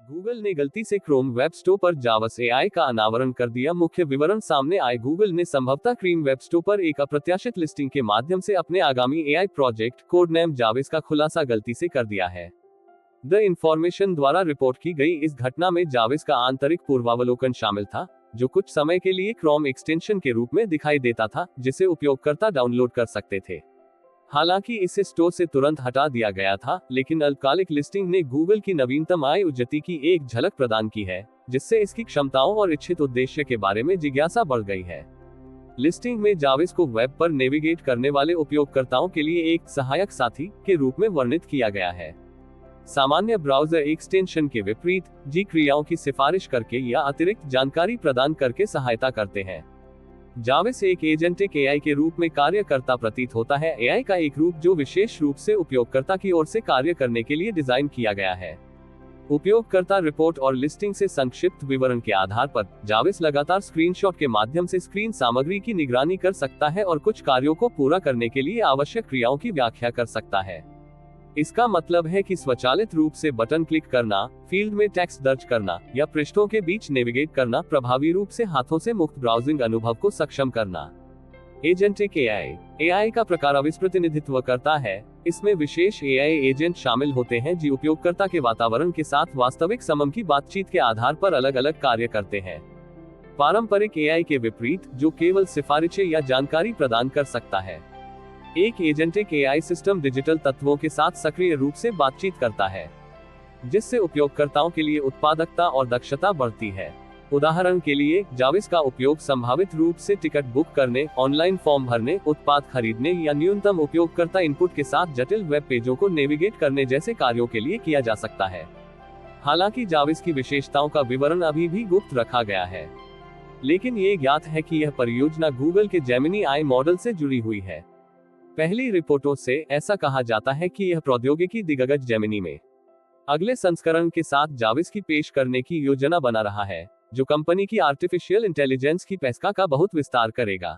Google ने गलती से क्रोम वेब स्टोर पर जावस एआई का अनावरण कर दिया। मुख्य विवरण सामने आए। गूगल ने संभवतः क्रीम वेब स्टोर पर एक अप्रत्याशित लिस्टिंग के माध्यम से अपने आगामी एआई प्रोजेक्ट कोडनेम जाविस का खुलासा गलती से कर दिया है। द इंफॉर्मेशन द्वारा रिपोर्ट की गई इस घटना में जाविस का आंतरिक पूर्वावलोकन शामिल था, जो कुछ समय के लिए क्रोम एक्सटेंशन के रूप में दिखाई देता था, जिसे उपयोगकर्ता डाउनलोड कर सकते थे। हालांकि इसे स्टोर से तुरंत हटा दिया गया था, लेकिन अल्पकालिक लिस्टिंग ने गूगल की नवीनतम आई उन्नति की एक झलक प्रदान की है, जिससे इसकी क्षमताओं और इच्छित उद्देश्य के बारे में जिज्ञासा बढ़ गई है। लिस्टिंग में जाविस को वेब पर नेविगेट करने वाले उपयोगकर्ताओं के लिए एक सहायक साथी के रूप में वर्णित किया गया है। सामान्य ब्राउज़र एक्सटेंशन के विपरीत, जी क्रियाओं की सिफारिश करके या अतिरिक्त जानकारी प्रदान करके सहायता करते हैं। जाविस एक एजेंटिक एआई के रूप में कार्य करता प्रतीत होता है, एआई का एक रूप जो विशेष रूप से उपयोगकर्ता की ओर से कार्य करने के लिए डिजाइन किया गया है। उपयोगकर्ता रिपोर्ट और लिस्टिंग से संक्षिप्त विवरण के आधार पर, जाविस लगातार स्क्रीनशॉट के माध्यम से स्क्रीन सामग्री की निगरानी कर सकता है और कुछ कार्यों को पूरा करने के लिए आवश्यक क्रियाओं की व्याख्या कर सकता है। इसका मतलब है कि स्वचालित रूप से बटन क्लिक करना, फील्ड में टेक्स्ट दर्ज करना या पृष्ठों के बीच नेविगेट करना, प्रभावी रूप से हाथों से मुक्त ब्राउजिंग अनुभव को सक्षम करना। एजेंटिक एआई का प्रकाराविष्ट प्रतिनिधित्व करता है। इसमें विशेष एआई एजेंट शामिल होते हैं जो उपयोगकर्ता के वातावरण के साथ वास्तविक समम की बातचीत के आधार पर अलग-अलग कार्य करते हैं। पारंपरिक एआई के विपरीत, जो केवल सिफारिशें या जानकारी प्रदान कर सकता है, एक एजेंटिक एआई सिस्टम डिजिटल तत्वों के साथ सक्रिय रूप से बातचीत करता है, जिससे उपयोगकर्ताओं के लिए उत्पादकता और दक्षता बढ़ती है। उदाहरण के लिए, जाविस का उपयोग संभावित रूप से टिकट बुक करने, ऑनलाइन फॉर्म भरने, उत्पाद खरीदने या न्यूनतम उपयोगकर्ता इनपुट के साथ जटिल वेब पेजों को नेविगेट करने जैसे कार्यों के लिए किया जा सकता है। हालांकि जाविस की विशेषताओं का विवरण अभी भी गुप्त रखा गया है, लेकिन ये ज्ञात है कि यह परियोजना गूगल के जेमिनी आई मॉडल से जुड़ी हुई है। पहली रिपोर्टों से ऐसा कहा जाता है कि यह प्रौद्योगिकी दिग्गज जेमिनी में अगले संस्करण के साथ जाविस की पेश करने की योजना बना रहा है, जो कंपनी की आर्टिफिशियल इंटेलिजेंस की पेशकश का बहुत विस्तार करेगा।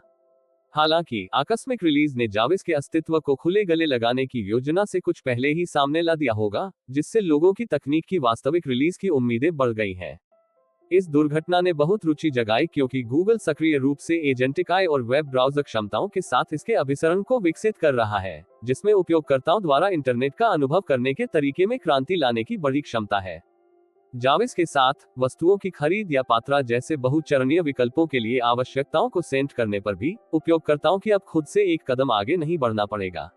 हालांकि आकस्मिक रिलीज ने जाविस के अस्तित्व को खुले गले लगाने की योजना से कुछ पहले ही सामने ला दिया होगा, जिससे लोगों की तकनीक की वास्तविक रिलीज की उम्मीदें बढ़ गई हैं। इस दुर्घटना ने बहुत रुचि जगाई क्योंकि गूगल सक्रिय रूप से एजेंटिक एआई और वेब ब्राउज़र क्षमताओं के साथ इसके अभिसरण को विकसित कर रहा है, जिसमें उपयोगकर्ताओं द्वारा इंटरनेट का अनुभव करने के तरीके में क्रांति लाने की बड़ी क्षमता है। जाविस के साथ, वस्तुओं की खरीद या पात्रा जैसे बहुचरणीय विकल्पों के लिए आवश्यकताओं को सेट करने पर भी उपयोगकर्ताओं की अब खुद से एक कदम आगे नहीं बढ़ना पड़ेगा।